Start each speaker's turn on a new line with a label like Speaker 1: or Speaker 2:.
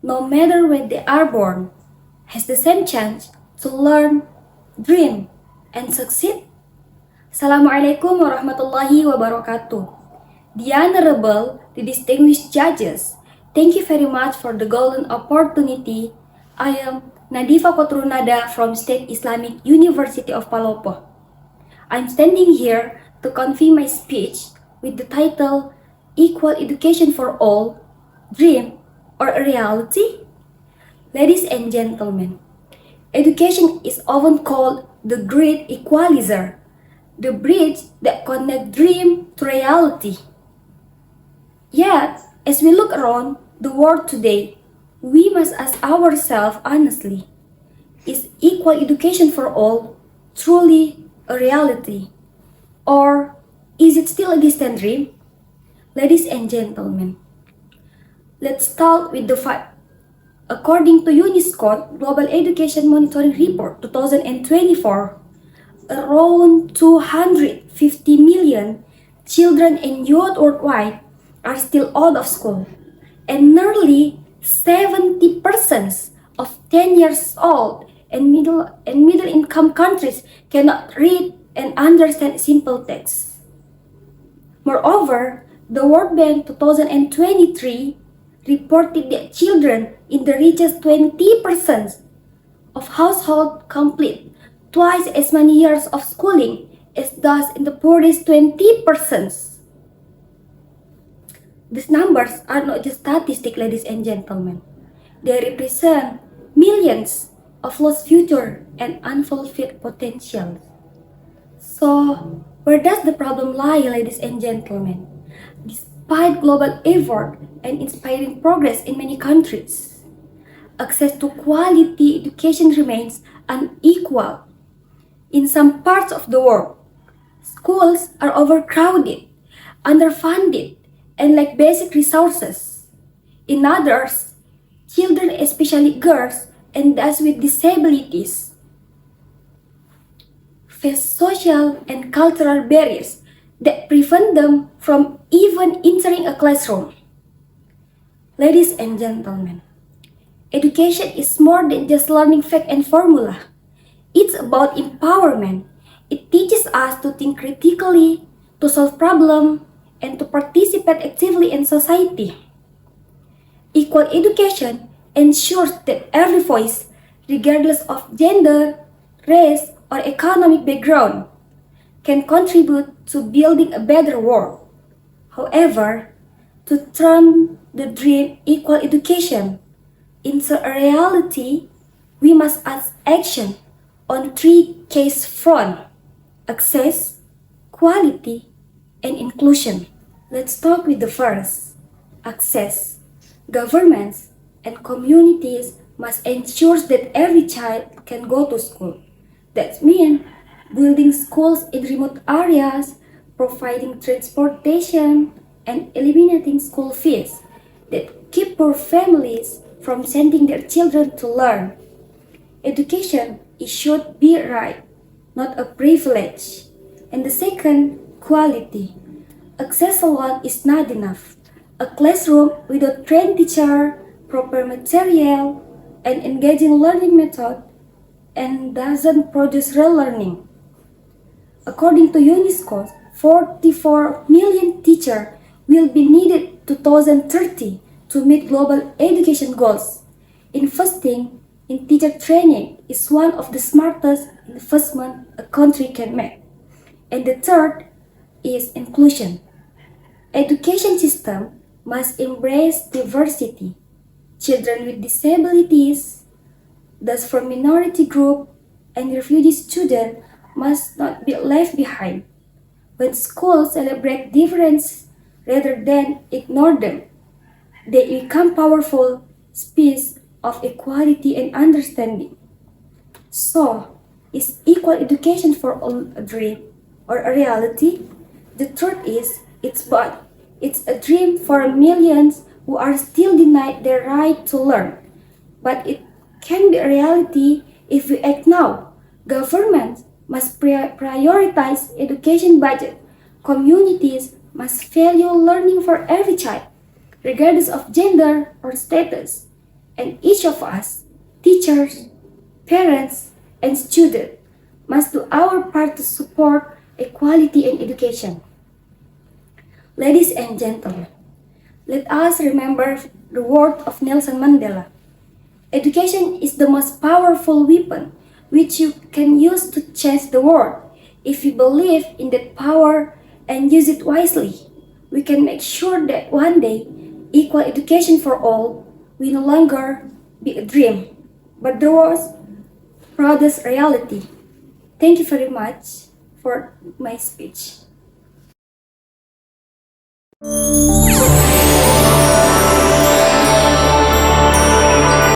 Speaker 1: no matter when they are born, has the same chance to learn, dream, and succeed? Assalamualaikum warahmatullahi wabarakatuh. The Honorable, the distinguished judges, thank you very much for the golden opportunity. I am Nadhifa Qotrunada from State Islamic University of PALOPO. I'm standing here to convey my speech with the title Equal Education for All, Dream or a Reality? Ladies and gentlemen, education is often called the great equalizer, the bridge that connects dream to reality. Yet, as we look around the world today, we must ask ourselves honestly, is equal education for all truly a reality? Or is it still a distant dream? Ladies and gentlemen, let's start with the fact. According to UNESCO Global Education Monitoring Report 2024, around 250 million children and youth worldwide are still out of school, and nearly 70% of 10 years old and middle income countries cannot read and understand simple text. Moreover, the World Bank 2023 reported that children in the richest 20% of households complete twice as many years of schooling as those in the poorest 20%. These numbers are not just statistics, ladies and gentlemen. They represent millions of lost future and unfulfilled potential. So, where does the problem lie, ladies and gentlemen? Despite global effort and inspiring progress in many countries, access to quality education remains unequal. In some parts of the world, schools are overcrowded, underfunded, and lack basic resources. In others, children, especially girls and those with disabilities, face social and cultural barriers that prevent them from even entering a classroom. Ladies and gentlemen, education is more than just learning facts and formula. It's about empowerment. It teaches us to think critically, to solve problems, and to participate actively in society. Equal education ensures that every voice, regardless of gender, race, or economic background, can contribute to building a better world. However, to turn the dream equal education into a reality, we must ask action on three key fronts: access, quality, and inclusion. Let's start with the first, access. Governments and communities must ensure that every child can go to school. That means building schools in remote areas, providing transportation, and eliminating school fees that keep poor families from sending their children to learn. Education should be a right, not a privilege. And the second, quality. Access alone is not enough. A classroom without trained teacher, proper material, and engaging learning method and doesn't produce real learning. According to UNESCO, 44 million teachers will be needed 2030 to meet global education goals. Investing in teacher training is one of the smartest investments a country can make. And the third is inclusion. Education system must embrace diversity. Children with disabilities, thus for minority group, and refugee students must not be left behind. When schools celebrate difference rather than ignore them, they become powerful space of equality and understanding. So, is equal education for all a dream or a reality? The truth is, it's both. It's a dream for millions who are still denied their right to learn. But it can be a reality if we act now. Governments must prioritize education budget. Communities must value learning for every child, regardless of gender or status. and each of us, teachers, parents, and students, must do our part to support equality in education. Ladies and gentlemen, let us remember the word of Nelson Mandela. Education is the most powerful weapon which you can use to change the world. If you believe in that power and use it wisely, we can make sure that one day equal education for all will no longer be a dream, but the world's proudest reality. Thank you very much for my speech.